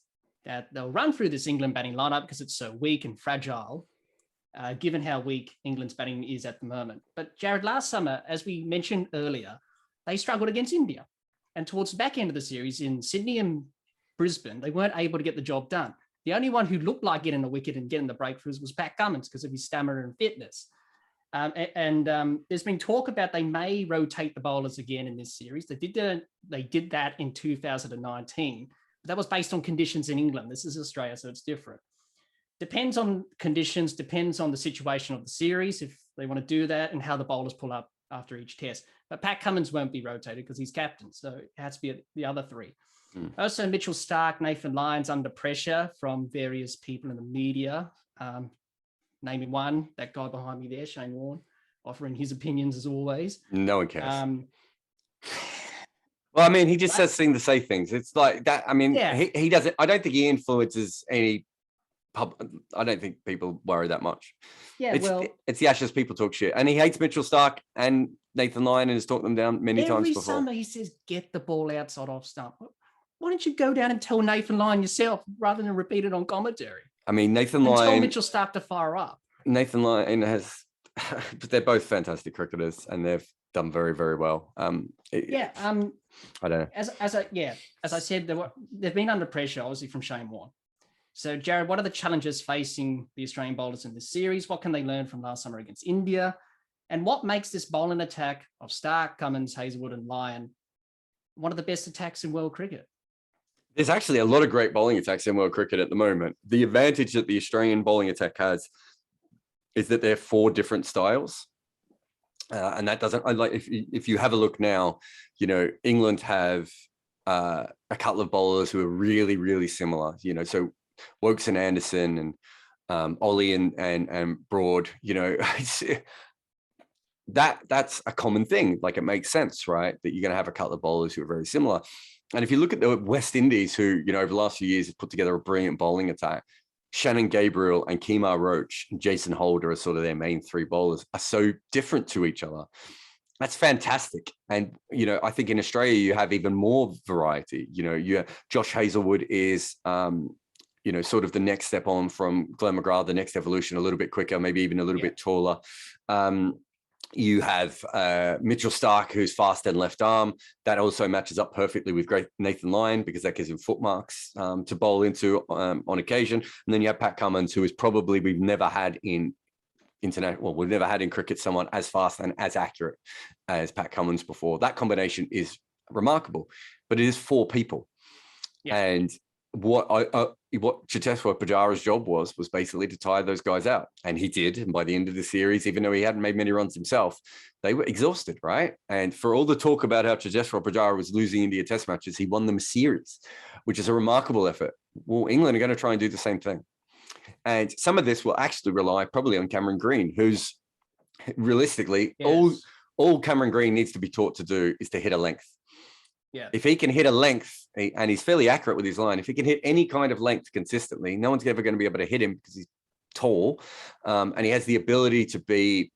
that they'll run through this England batting lineup because it's so weak and fragile, given how weak England's batting is at the moment. But Jarrod, last summer, as we mentioned earlier, they struggled against India. And towards the back end of the series in Sydney and Brisbane, they weren't able to get the job done. The only one who looked like getting the wicket and getting the breakthroughs was Pat Cummins because of his stamina and fitness. There's been talk about they may rotate the bowlers again in this series. They did that in 2019. But that was based on conditions in England. This is Australia, so it's different. Depends on conditions, depends on the situation of the series, if they want to do that, and how the bowlers pull up after each test. But Pat Cummins won't be rotated because he's captain, so it has to be the other three. Also, Mitchell Starc, Nathan Lyons under pressure from various people in the media. Naming one, that guy behind me there, Shane Warne, offering his opinions as always. No one cares. Well, I mean, he just says things to say things. It's like that. I mean, he doesn't. I don't think he influences any. I don't think people worry that much. Yeah, it's the Ashes. People talk shit, and he hates Mitchell Starc, and Nathan Lyon has talked them down many times before. Every summer he says, get the ball outside off stump. Why don't you go down and tell Nathan Lyon yourself rather than repeat it on commentary? I mean, Nathan and Lyon... tell Mitchell Starc to fire up. Nathan Lyon has... they're both fantastic cricketers and they've done very, very well. I don't know. As I said, they've been under pressure, obviously, from Shane Warne. So, Jarrod, what are the challenges facing the Australian bowlers in this series? What can they learn from last summer against India? And what makes this bowling attack of Starc, Cummins, Hazelwood, and Lyon one of the best attacks in world cricket? There's actually a lot of great bowling attacks in world cricket at the moment. The advantage that the Australian bowling attack has is that they're 4 different styles. And that doesn't, if you have a look now, England have a couple of bowlers who are really, really similar, so Wokes and Anderson and Ollie and Broad, that's a common thing. Like, it makes sense, right? That you're going to have a couple of bowlers who are very similar. And if you look at the West Indies, who, over the last few years have put together a brilliant bowling attack, Shannon Gabriel and Kemar Roach and Jason Holder are sort of their main 3 bowlers, are so different to each other. That's fantastic. And, I think in Australia, you have even more variety. Josh Hazelwood is, sort of the next step on from Glenn McGrath, the next evolution, a little bit quicker, maybe even a little bit taller. You have Mitchell Starc, who's fast and left arm. That also matches up perfectly with great Nathan Lyon, because that gives him footmarks to bowl into on occasion. And then you have Pat Cummins, who is probably we've never had in cricket someone as fast and as accurate as Pat Cummins before. That combination is remarkable, but it is 4 people. Yeah. And what Cheteshwar Pujara's job was basically to tire those guys out. And he did. And by the end of the series, even though he hadn't made many runs himself, they were exhausted, right? And for all the talk about how Cheteshwar Pujara was losing India test matches, he won them a series, which is a remarkable effort. Well, England are going to try and do the same thing. And some of this will actually rely probably on Cameron Green, who's realistically, all Cameron Green needs to be taught to do is to hit a length. Yeah. If he can hit a length, and he's fairly accurate with his line, if he can hit any kind of length consistently, no one's ever going to be able to hit him because he's tall. And he has the ability to be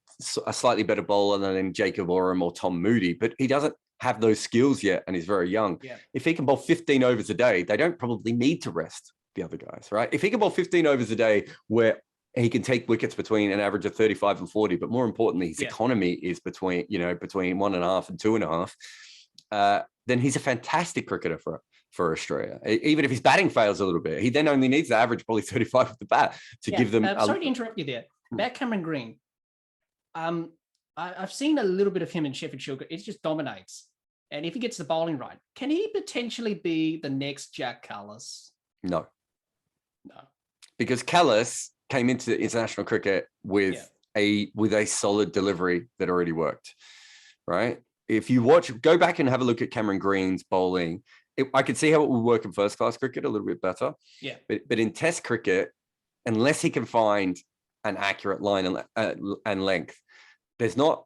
a slightly better bowler than Jacob Oram or Tom Moody, but he doesn't have those skills yet and he's very young. Yeah. If he can bowl 15 overs a day, they don't probably need to rest the other guys, right? If he can bowl 15 overs a day where he can take wickets between an average of 35 and 40, but more importantly, his economy is between 1.5 and 2.5, then he's a fantastic cricketer for Australia. Even if his batting fails a little bit, he then only needs to average probably 35 with the bat to give them. Sorry to interrupt you there. About Cameron Green, I've seen a little bit of him in Sheffield Shield. It just dominates. And if he gets the bowling right, can he potentially be the next Jack Callis? No. Because Callis came into international cricket with a solid delivery that already worked, right? If you go back and have a look at Cameron Green's bowling, I could see how it would work in first-class cricket a little bit better. Yeah. But in Test cricket, unless he can find an accurate line and length, there's no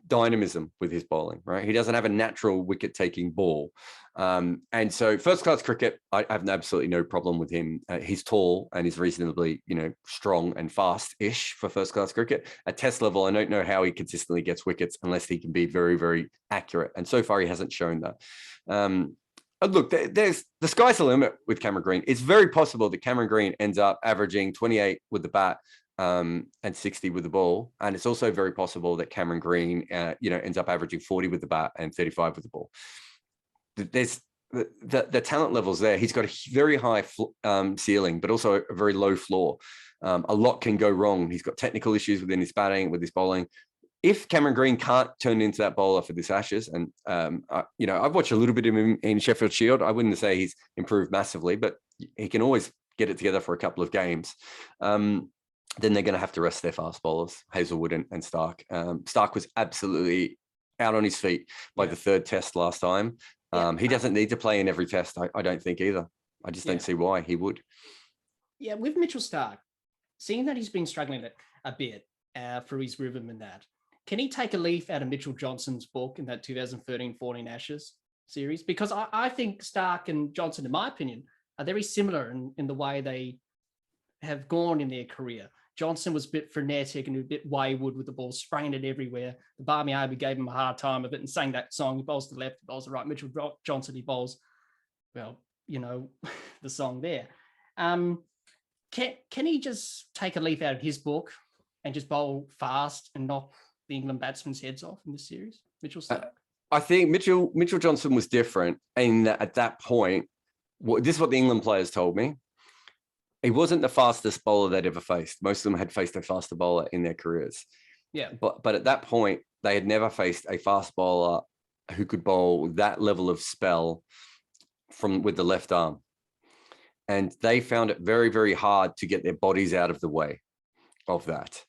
dynamism with his bowling, right? He doesn't have a natural wicket-taking ball. And so first-class cricket, I have absolutely no problem with him. He's tall and he's reasonably, strong and fast-ish for first-class cricket. At Test level, I don't know how he consistently gets wickets unless he can be very, very accurate. And so far, he hasn't shown that. Look, the sky's the limit with Cameron Green. It's very possible that Cameron Green ends up averaging 28 with the bat and 60 with the ball. And it's also very possible that Cameron Green, ends up averaging 40 with the bat and 35 with the ball. There's the talent levels there. He's got a very high ceiling, but also a very low floor. A lot can go wrong. He's got technical issues within his batting, with his bowling. If Cameron Green can't turn into that bowler for this Ashes, and I've watched a little bit of him in Sheffield Shield. I wouldn't say he's improved massively, but he can always get it together for a couple of games. Then they're going to have to rest their fast bowlers, Hazelwood and Starc. Starc was absolutely out on his feet by the third test last time. He doesn't need to play in every test, I don't think either. I just don't see why he would. Yeah, with Mitchell Starc, seeing that he's been struggling a bit for his rhythm and that, can he take a leaf out of Mitchell Johnson's book in that 2013-14 Ashes series? Because I think Starc and Johnson, in my opinion, are very similar in the way they have gone in their career. Johnson was a bit frenetic and a bit wayward with the ball, spraying it everywhere. The Barmy Arby gave him a hard time of it and sang that song. He bowls to the left, he bowls to the right. Mitchell Johnson, he bowls, well, the song there. Can he just take a leaf out of his book and just bowl fast and knock the England batsmen's heads off in this series? Mitchell Starc? I think Mitchell Johnson was different in that at that point, this is what the England players told me. He wasn't the fastest bowler they'd ever faced. Most of them had faced a faster bowler in their careers. Yeah. But at that point, they had never faced a fast bowler who could bowl that level of spell with the left arm. And they found it very, very hard to get their bodies out of the way of that.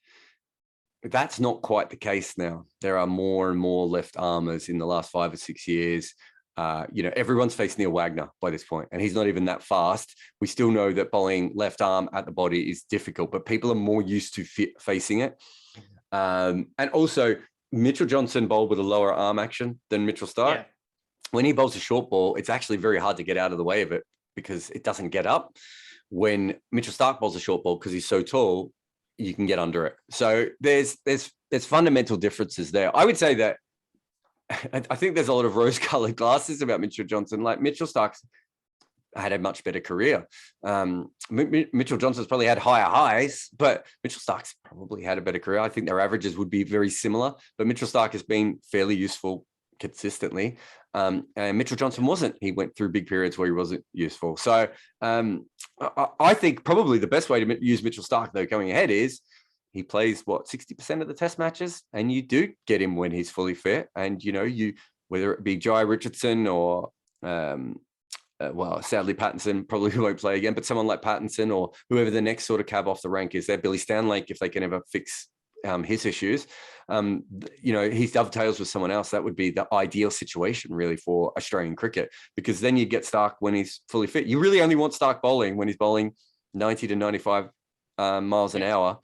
That's not quite the case now. There are more and more left armers in the last 5 or 6 years. Everyone's faced Neil Wagner by this point, and he's not even that fast. We still know that bowling left arm at the body is difficult, but people are more used to facing it. And also, Mitchell Johnson bowled with a lower arm action than Mitchell Starc. Yeah. When he bowls a short ball, it's actually very hard to get out of the way of it because it doesn't get up. When Mitchell Starc bowls a short ball, because he's so tall, you can get under it. So there's fundamental differences there. I would say that I think there's a lot of rose-colored glasses about Mitchell Johnson. Like Mitchell Starc's had a much better career. Mitchell Johnson's probably had higher highs, but Mitchell Starc's probably had a better career. I think their averages would be very similar, but Mitchell Starc has been fairly useful consistently. And Mitchell Johnson wasn't. He went through big periods where he wasn't useful. So I think probably the best way to use Mitchell Starc, though, going ahead is he plays 60% of the test matches, and you do get him when he's fully fit. And whether it be Jai Richardson or sadly Pattinson probably won't play again, but someone like Pattinson or whoever the next sort of cab off the rank is there, Billy Stanlake, if they can ever fix his issues, he dovetails with someone else. That would be the ideal situation really for Australian cricket, because then you get Starc when he's fully fit. You really only want Starc bowling when he's bowling 90 to 95 miles an hour.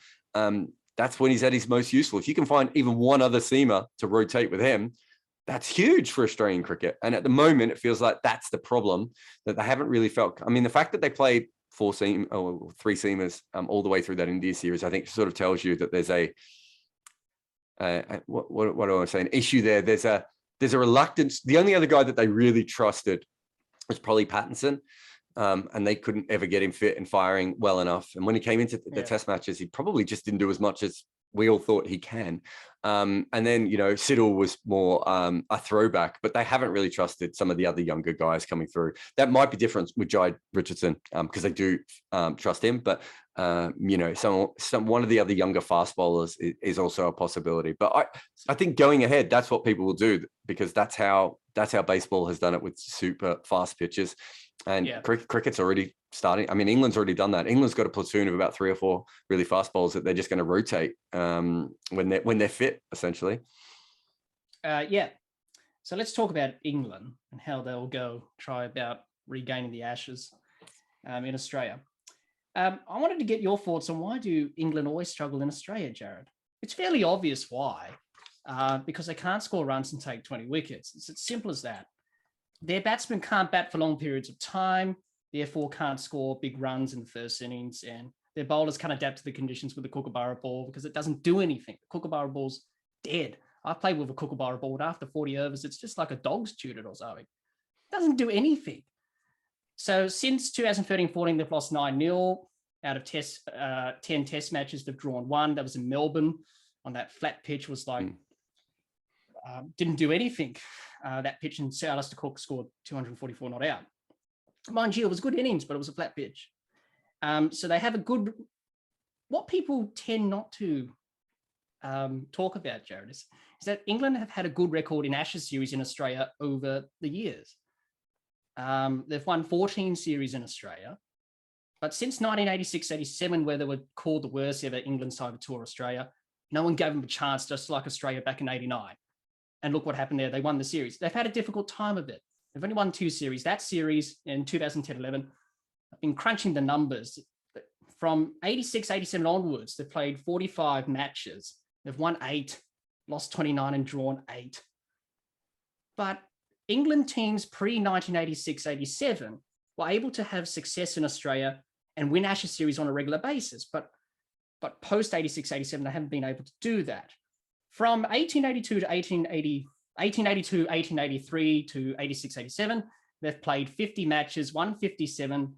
That's when he's at his most useful. If you can find even one other seamer to rotate with him, that's huge for Australian cricket. And at the moment, it feels like that's the problem, that they haven't really felt. I mean, the fact that they played three seamers all the way through that India series, I think sort of tells you that there's what do I say? An issue there. There's a reluctance. The only other guy that they really trusted was probably Pattinson. And they couldn't ever get him fit and firing well enough. And when he came into the test matches, he probably just didn't do as much as we all thought he can. And then, Siddle was more a throwback, but they haven't really trusted some of the other younger guys coming through. That might be different with Jai Richardson because they do trust him. But, one of the other younger fast bowlers is also a possibility. But I think going ahead, that's what people will do, because that's how baseball has done it with super fast pitches. And cricket's already starting. I mean, England's already done that. England's got a platoon of about 3 or 4 really fast bowlers that they're just going to rotate when they're fit, essentially. So let's talk about England and how they'll try about regaining the Ashes in Australia. I wanted to get your thoughts on why do England always struggle in Australia, Jarrod? It's fairly obvious why, because they can't score runs and take 20 wickets. It's as simple as that. Their batsmen can't bat for long periods of time, therefore can't score big runs in the first innings, and their bowlers can't adapt to the conditions with the Kookaburra ball because it doesn't do anything. The Kookaburra ball's dead. I've played with a Kookaburra ball, and after 40 overs, it's just like a dog's chewed it or something. It doesn't do anything. So since 2013-14, they've lost 9-0 out of 10 test matches. They've drawn 1. That was in Melbourne on that flat pitch. Was like didn't do anything. That pitch, and Sir Alistair Cook scored 244 not out. Mind you, it was good innings, but it was a flat pitch. So they have a good. What people tend not to talk about, Jarrod, is that England have had a good record in Ashes series in Australia over the years. They've won 14 series in Australia, but since 1986-87, where they were called the worst ever England side to tour Australia, no one gave them a chance, just like Australia back in 89. And look what happened there. They won the series. They've had a difficult time of it. They've only won 2 series. That series in 2010-11, I've been crunching the numbers. From 86-87 onwards, they've played 45 matches. They've won 8, lost 29 and drawn 8. But England teams pre-1986-87 were able to have success in Australia and win Ashes series on a regular basis. But But post 86, 87, they haven't been able to do that. From 1882 to 1882, 1883 to 86, 87, they've played 50 matches, won 57,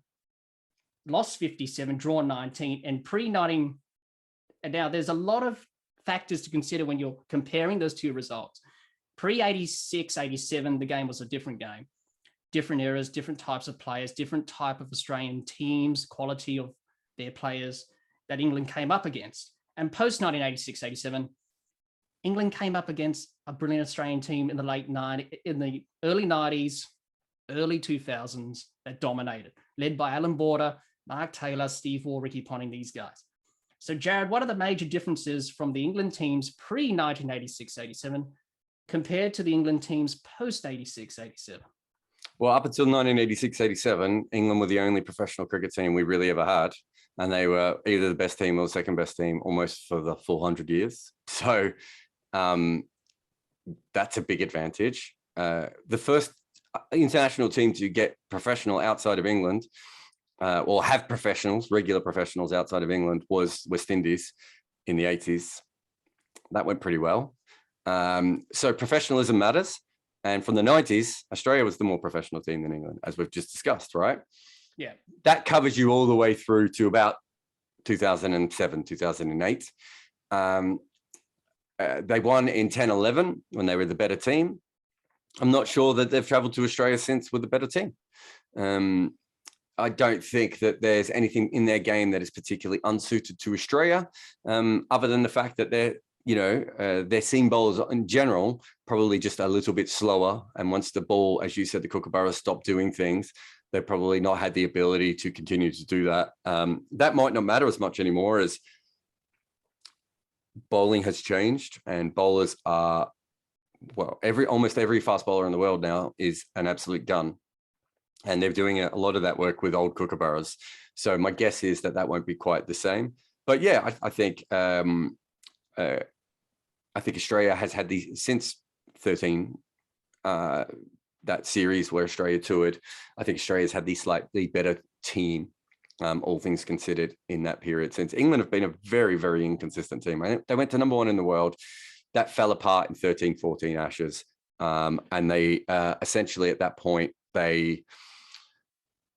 lost 57, drawn 19, and pre-19. And now there's a lot of factors to consider when you're comparing those two results. Pre-86, 87, the game was a different game. Different eras, different types of players, different type of Australian teams, quality of their players that England came up against. And post 1986, 87, England came up against a brilliant Australian team in the early 90s, early 2000s that dominated, led by Alan Border, Mark Taylor, Steve Waugh, Ricky Ponting, these guys. So, Jarrod, what are the major differences from the England teams pre-1986, 87 compared to the England teams post-86, 87? Well, up until 1986, 87, England were the only professional cricket team we really ever had. And they were either the best team or the second best team almost for the full 100 years. So that's a big advantage. The first international team to get professional outside of England, or have professionals, regular professionals outside of England, was West Indies in the 80s. That went pretty well. So professionalism matters. And from the 90s, Australia was the more professional team than England, as we've just discussed, right? Yeah. That covers you all the way through to about 2007, 2008. They won in 10-11 when they were the better team. I'm not sure that they've traveled to Australia since with a better team. I don't think that there's anything in their game that is particularly unsuited to Australia, other than the fact that their seam bowlers in general probably just a little bit slower. And once the ball, as you said, the Kookaburras stopped doing things, they've probably not had the ability to continue to do that. That might not matter as much anymore as bowling has changed, and bowlers are, well, almost every fast bowler in the world now is an absolute gun. And they're doing a lot of that work with old Kookaburras. So my guess is that won't be quite the same. But yeah, I think Australia has had since 13, that series where Australia toured. I think Australia's had the slightly better team, all things considered, in that period, since England have been a very, very inconsistent team. They went to number one in the world. That fell apart in 13, 14 Ashes. And they essentially at that point, they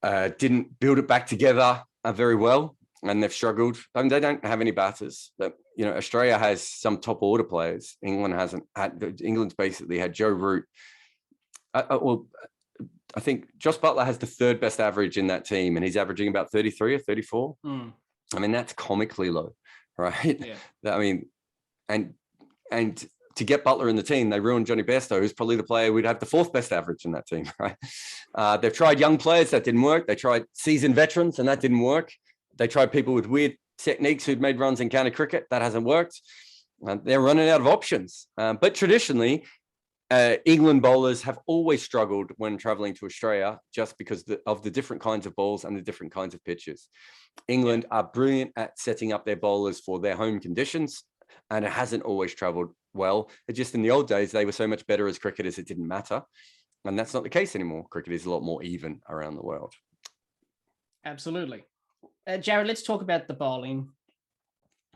didn't build it back together very well. And they've struggled. I mean, they don't have any batters. Australia has some top order players. England hasn't had. England's basically had Joe Root. I think Josh Buttler has the third best average in that team, and he's averaging about 33 or 34. I mean, that's comically low, right? Yeah. I mean, and to get Buttler in the team, they ruined Johnny Bairstow, who's probably the player who'd have the fourth best average in that team, right? They've tried young players, that didn't work. They tried seasoned veterans, and that didn't work. They tried people with weird techniques who'd made runs in county cricket. That hasn't worked. They're running out of options. But traditionally, England bowlers have always struggled when traveling to Australia just because of the different kinds of balls and the different kinds of pitches. England are brilliant at setting up their bowlers for their home conditions, and it hasn't always traveled well. It just in the old days, they were so much better as cricketers, it didn't matter. And that's not the case anymore. Cricket is a lot more even around the world. Absolutely. Jarrod, let's talk about the bowling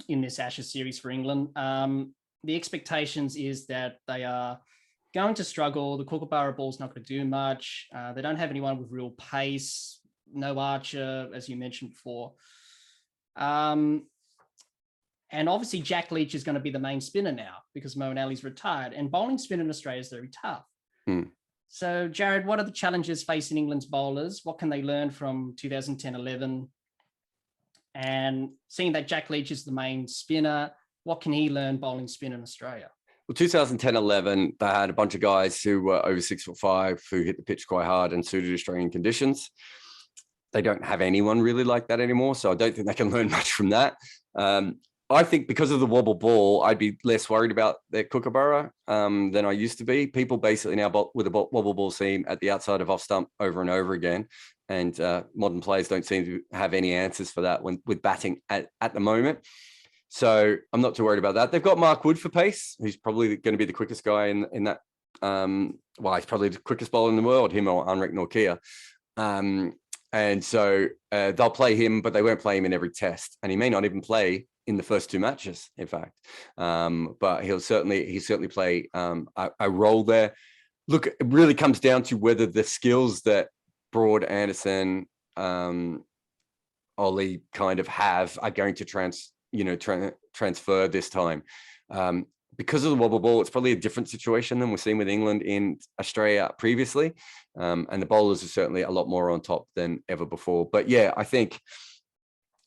in this Ashes series for England. The expectations is that they are going to struggle. The Kookaburra ball's not going to do much. They don't have anyone with real pace. No Archer, as you mentioned before. And obviously Jack Leach is going to be the main spinner now because Moeen Ali's retired. And bowling spin in Australia is very tough. So, Jarrod, what are the challenges facing England's bowlers? What can they learn from 2010-11? And seeing that Jack Leach is the main spinner, what can he learn bowling spin in Australia? Well, 2010-11, they had a bunch of guys who were over 6'5", who hit the pitch quite hard and suited Australian conditions. They don't have anyone really like that anymore, so I don't think they can learn much from that. I think because of the wobble ball, I'd be less worried about their Kookaburra than I used to be. People basically now with a wobble ball seam at the outside of off stump over and over again. And modern players don't seem to have any answers for that with batting at the moment. So I'm not too worried about that. They've got Mark Wood for pace. He's probably going to be the quickest guy in that. He's probably the quickest bowler in the world, him or Anrek Nortje. And so they'll play him, but they won't play him in every test. And he may not even play in the first 2 matches, in fact. But he'll certainly play a role there. Look, it really comes down to whether the skills that Broad, Anderson, Ollie kind of have are going to transfer this time. Because of the wobble ball, it's probably a different situation than we're seeing with England in Australia previously. And the bowlers are certainly a lot more on top than ever before. But yeah, I think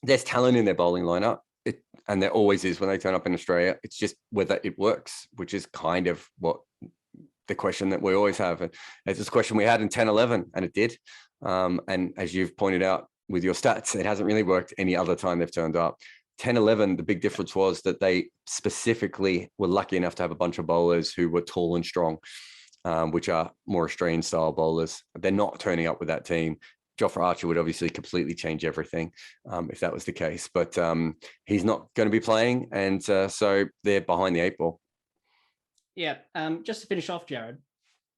there's talent in their bowling lineup. And there always is when they turn up in Australia. It's just whether it works, which is kind of what the question that we always have. And it's this question we had in 10-11, and it did. And as you've pointed out with your stats, it hasn't really worked any other time they've turned up. 10-11, the big difference was that they specifically were lucky enough to have a bunch of bowlers who were tall and strong, which are more Australian style bowlers. They're not turning up with that team. Jofra Archer would obviously completely change everything if that was the case, but he's not going to be playing. And so they're behind the 8 ball. Yeah. Just to finish off, Jarrod,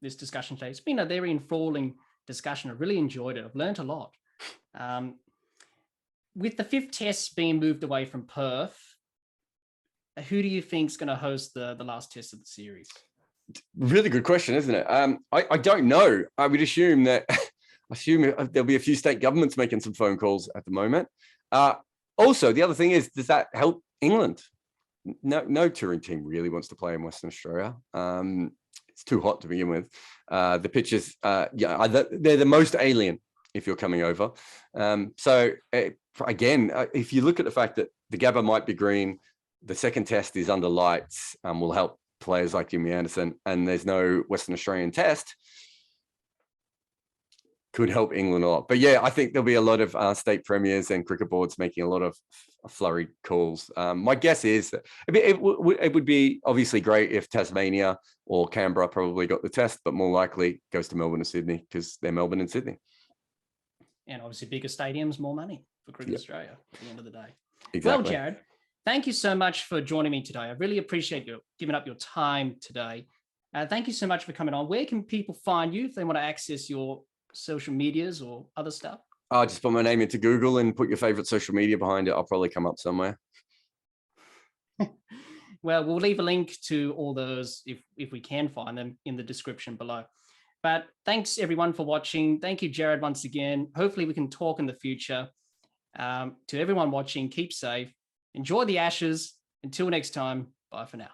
this discussion today, it's been a very enthralling discussion. I really enjoyed it. I've learned a lot. With the 5th test being moved away from Perth, who do you think is going to host the last test of the series? Really good question, isn't it? I don't know. I would assume that there'll be a few state governments making some phone calls at the moment. Also, the other thing is, does that help England? No touring team really wants to play in Western Australia. It's too hot to begin with. The pitches, they're the most alien if you're coming over. Again, if you look at the fact that the Gabba might be green, the second test is under lights, will help players like Jimmy Anderson, and there's no Western Australian test, could help England a lot. But yeah, I think there'll be a lot of state premiers and cricket boards making a lot of flurried calls. My guess is that it would be obviously great if Tasmania or Canberra probably got the test, but more likely goes to Melbourne and Sydney because they're Melbourne and Sydney. And obviously bigger stadiums, more money for Cricket Australia at the end of the day. Exactly. Well, Jarrod, thank you so much for joining me today. I really appreciate you giving up your time today. Thank you so much for coming on. Where can people find you if they want to access your social medias or other stuff? Just put my name into Google and put your favorite social media behind it. I'll probably come up somewhere. Well, we'll leave a link to all those if we can find them in the description below. But thanks everyone for watching. Thank you, Jarrod, once again. Hopefully we can talk in the future. To everyone watching, keep safe. Enjoy the Ashes. Until next time, bye for now.